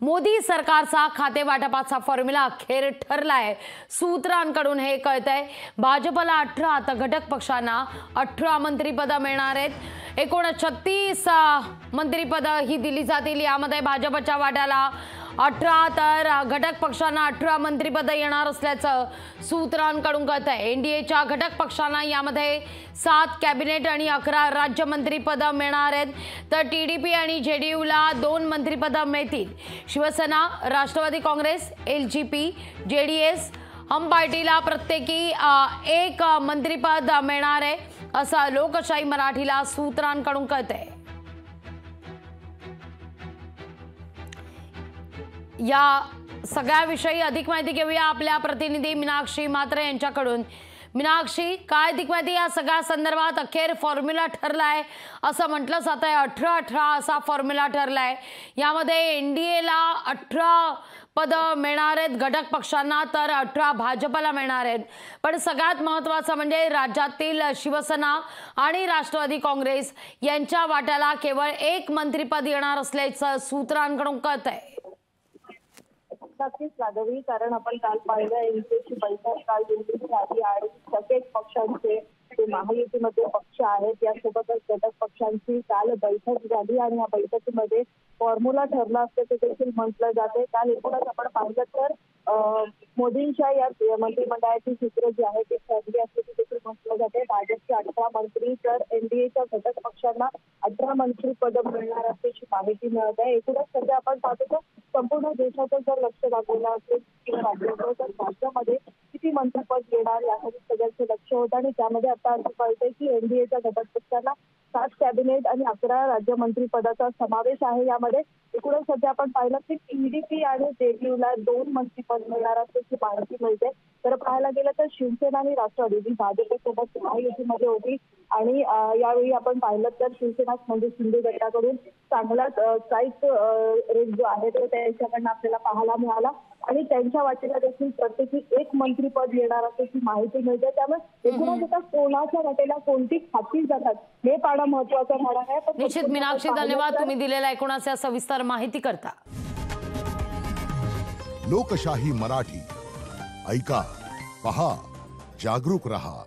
मोदी सरकारचा खाते वाटपाचा फॉर्म्युला अखेर ठरलाय। सूत्रांकडून हे कळतंय। भाजपला 18 तर घटक पक्षांना 18 मंत्रिपद मिळणार आहेत। एकूण 36 मंत्रिपद ही दिली जातील। यामध्ये भाजपच्या वाट्याला 18 तर घटक पक्षांना 18 मंत्रिपद येणार असल्याचं सूत्रांकडून कळतंय। एनडीएच्या घटक पक्षांना यामध्ये 7 कॅबिनेट आणि 11 राज्य मंत्रिपद मिळणार आहेत। तर टीडीपी आणि जेडीयूला 2 मंत्रिपद मिळतील। शिवसेना, राष्ट्रवादी काँग्रेस, एलजेपी, जेडीएस, हम पार्टीला प्रत्येकी 1 मंत्रिपद मिळणार आहे, असं लोकशाही मराठीला सूत्रांकडून कळतंय। या सगळ्याविषयी अधिक माहिती घेऊया आपल्या प्रतिनिधी मीनाक्षी म्हात्रे यांच्याकडून। मीनाक्षी, काय अधिक माहिती या सगळ्या संदर्भात? अखेर फॉर्म्युला ठरलाय असं म्हटलं जात आहे। 18-18 असा फॉर्म्युला ठरलाय। यामध्ये एनडीएला 18 पद मिळणार आहेत, घटक पक्षांना तर 18 भाजपला मिळणार आहेत। पण सगळ्यात महत्त्वाचं म्हणजे राज्यातील शिवसेना आणि राष्ट्रवादी काँग्रेस यांच्या वाट्याला केवळ 1 मंत्रिपद येणार असल्याचं सूत्रांकडून कळतंय। नक्कीच लादवी, कारण आपण काल पाहिलं एनडीएची बैठक काल दिल्लीत झाली आणि सगळेच पक्षांचे जे महायुतीमध्ये पक्ष आहेत यासोबतच घटक पक्षांची काल बैठक झाली आणि या बैठकीमध्ये फॉर्म्युला ठरला असल्याचे देखील म्हटलं जाते। काल एकूणच आपण पाहिलं तर मोदींच्या या मंत्रिमंडळाची सूत्र जी आहे ती ठरली असल्याचे देखील म्हटलं जाते। भाजपचे 18 मंत्री तर एनडीएच्या घटक पक्षांना 18 मंत्रिपद मिळणार असल्याची माहिती मिळत आहे। एकूणच सध्या आपण पाहतो तर संपूर्ण देशाचं जर लक्ष लागलेलं असेल किंवा राज्याचं तर राज्यामध्ये किती मंत्रिपद येणार यासाठी सगळ्यांचं लक्ष होतं आणि त्यामध्ये आता असं कळतंय की एनडीएच्या घटक पक्षांना 7 कॅबिनेट आणि 11 राज्य मंत्रिपदाचा समावेश आहे। यामध्ये एकूणच सध्या आपण पाहिलं की टीडीपी आणि जेडीयूला 2 मंत्रिपद मिळणार असल्याची माहिती मिळते। तर पाहायला गेलं तर शिवसेना आणि राष्ट्रवादी भाजपसोबत महायुतीमध्ये होती आणि यावेळी आपण पाहिलं तर शिवसेना म्हणजे शिंदे गटाकडून चांगलाच स्ट्राईक रेट जो आहे तो त्यांच्याकडनं आपल्याला पाहायला मिळाला आणि त्यांच्या वाटेला देखील प्रत्येकी 1 मंत्रिपद येणार असल्याची माहिती मिळते। त्यामुळे एकूणच आता कोणाच्या वाटेला कोणती खाती जातात हे पाहणं महत्त्वाचं होणार आहे। निश्चित मीनाक्षी, धन्यवाद तुम्ही दिलेल्या एकूणाच्या सविस्तर माहिती करता। लोकशाही मराठी ऐका, पहा, जागरूक रहा।